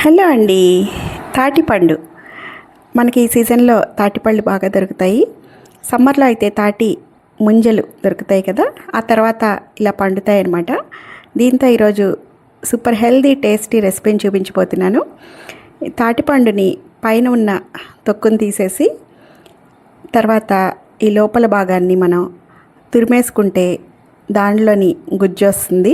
Hello అండి. తాటిపండు మనకి ఈ సీజన్లో తాటిపళ్ళు బాగా దొరుకుతాయి. సమ్మర్లో అయితే తాటి ముంజలు దొరుకుతాయి కదా, ఆ తర్వాత ఇలా పండుతాయి అన్నమాట. దీంతో ఈరోజు సూపర్ హెల్దీ టేస్టీ రెసిపీని చూపించబోతున్నాను. తాటిపండుని పైన ఉన్న తొక్కుని తీసేసి తర్వాత ఈ లోపల భాగాన్ని మనం తురిమేసుకుంటే దానిలోని గుజ్జు వస్తుంది.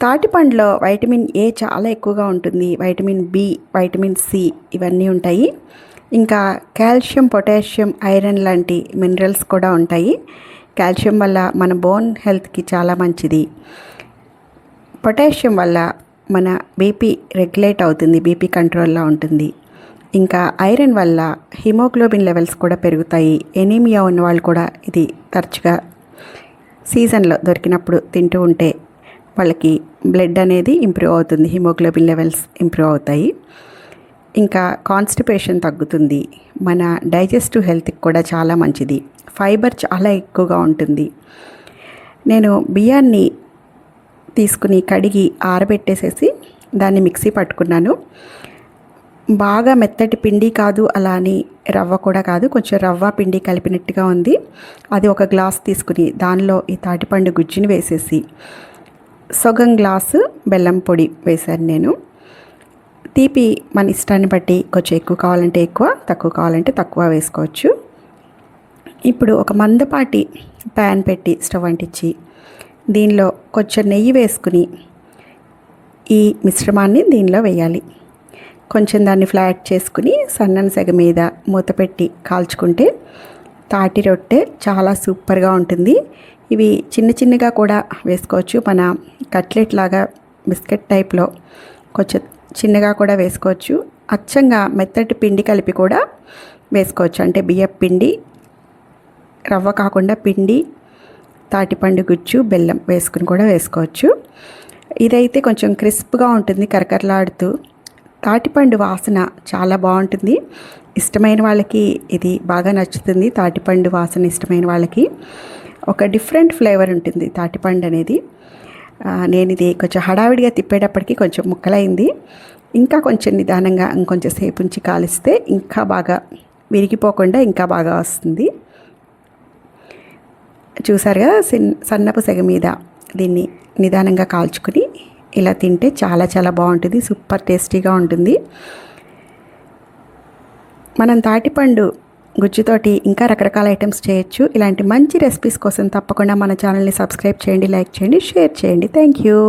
తాటిపండులో వైటమిన్ ఏ చాలా ఎక్కువగా ఉంటుంది. వైటమిన్ బి, వైటమిన్ సి ఇవన్నీ ఉంటాయి. ఇంకా కాల్షియం, పొటాషియం, ఐరన్ లాంటి మినరల్స్ కూడా ఉంటాయి. కాల్షియం వల్ల మన బోన్ హెల్త్కి చాలా మంచిది. పొటాషియం వల్ల మన బీపీ రెగ్యులేట్ అవుతుంది, బీపీ కంట్రోల్లో ఉంటుంది. ఇంకా ఐరన్ వల్ల హిమోగ్లోబిన్ లెవెల్స్ కూడా పెరుగుతాయి. ఎనీమియా ఉన్న వాళ్ళు కూడా ఇది తరచుగా సీజన్లో దొరికినప్పుడు తింటూ ఉంటే వాళ్ళకి బ్లడ్ అనేది ఇంప్రూవ్ అవుతుంది, హిమోగ్లోబిన్ లెవెల్స్ ఇంప్రూవ్ అవుతాయి. ఇంకా కాన్స్టిపేషన్ తగ్గుతుంది. మన డైజెస్టివ్ హెల్త్కి కూడా చాలా మంచిది. ఫైబర్ చాలా ఎక్కువగా ఉంటుంది. నేను బియ్యాన్ని తీసుకుని కడిగి ఆరబెట్టేసేసి దాన్ని మిక్సీ పట్టుకున్నాను. బాగా మెత్తటి పిండి కాదు, అలా అని రవ్వ కూడా కాదు, కొంచెం రవ్వ పిండి కలిపినట్టుగా ఉంది. అది ఒక గ్లాస్ తీసుకుని దానిలో ఈ తాటిపండు గుజ్జుని వేసేసి సగం గ్లాసు బెల్లం పొడి వేశాను నేను. తీపి మన ఇష్టాన్ని బట్టి కొంచెం ఎక్కువ కావాలంటే ఎక్కువ, తక్కువ కావాలంటే తక్కువ వేసుకోవచ్చు. ఇప్పుడు ఒక మందపాటి ప్యాన్ పెట్టి స్టవ్ అంటించి దీనిలో కొంచెం నెయ్యి వేసుకుని ఈ మిశ్రమాన్ని దీనిలో వేయాలి. కొంచెం దాన్ని ఫ్లాట్ చేసుకుని సన్నని సెగ మీద మూత పెట్టి కాల్చుకుంటే తాటి రొట్టె చాలా సూపర్గా ఉంటుంది. ఇవి చిన్న చిన్నగా కూడా వేసుకోవచ్చు. మన కట్లెట్ లాగా బిస్కెట్ టైప్లో కొంచెం చిన్నగా కూడా వేసుకోవచ్చు. అచ్చంగా మెత్తటి పిండి కలిపి కూడా వేసుకోవచ్చు. అంటే బియ్యం పిండి, రవ్వ కాకుండా పిండి, తాటిపండు గుజ్జు, బెల్లం వేసుకుని కూడా వేసుకోవచ్చు. ఇదైతే కొంచెం క్రిస్ప్గా ఉంటుంది, కరకరలాడుతూ. తాటిపండు వాసన చాలా బాగుంటుంది. ఇష్టమైన వాళ్ళకి ఇది బాగా నచ్చుతుంది. తాటిపండు వాసన ఇష్టమైన వాళ్ళకి ఒక డిఫరెంట్ ఫ్లేవర్ ఉంటుంది తాటిపండు అనేది. నేను ఇది కొంచెం హడావిడిగా తిప్పేటప్పటికి కొంచెం ముక్కలైంది. ఇంకా కొంచెం నిదానంగా ఇంకొంచెం సేపు ఉంచి కాలిస్తే ఇంకా బాగా విరిగిపోకుండా ఇంకా బాగా వస్తుంది. చూసారుగా, సన్నపు సెగ మీద దీన్ని నిదానంగా కాల్చుకుని ఇలా తింటే చాలా చాలా బాగుంటుంది. సూపర్ టేస్టీగా ఉంటుంది. మనం తాటిపండు గుజ్జుతోటి ఇంకా రకరకాల ఐటమ్స్ చేయొచ్చు. ఇలాంటి మంచి రెసిపీస్ కోసం తప్పకుండా మన ఛానల్ని సబ్స్క్రైబ్ చేయండి, లైక్ చేయండి, షేర్ చేయండి. Thank you.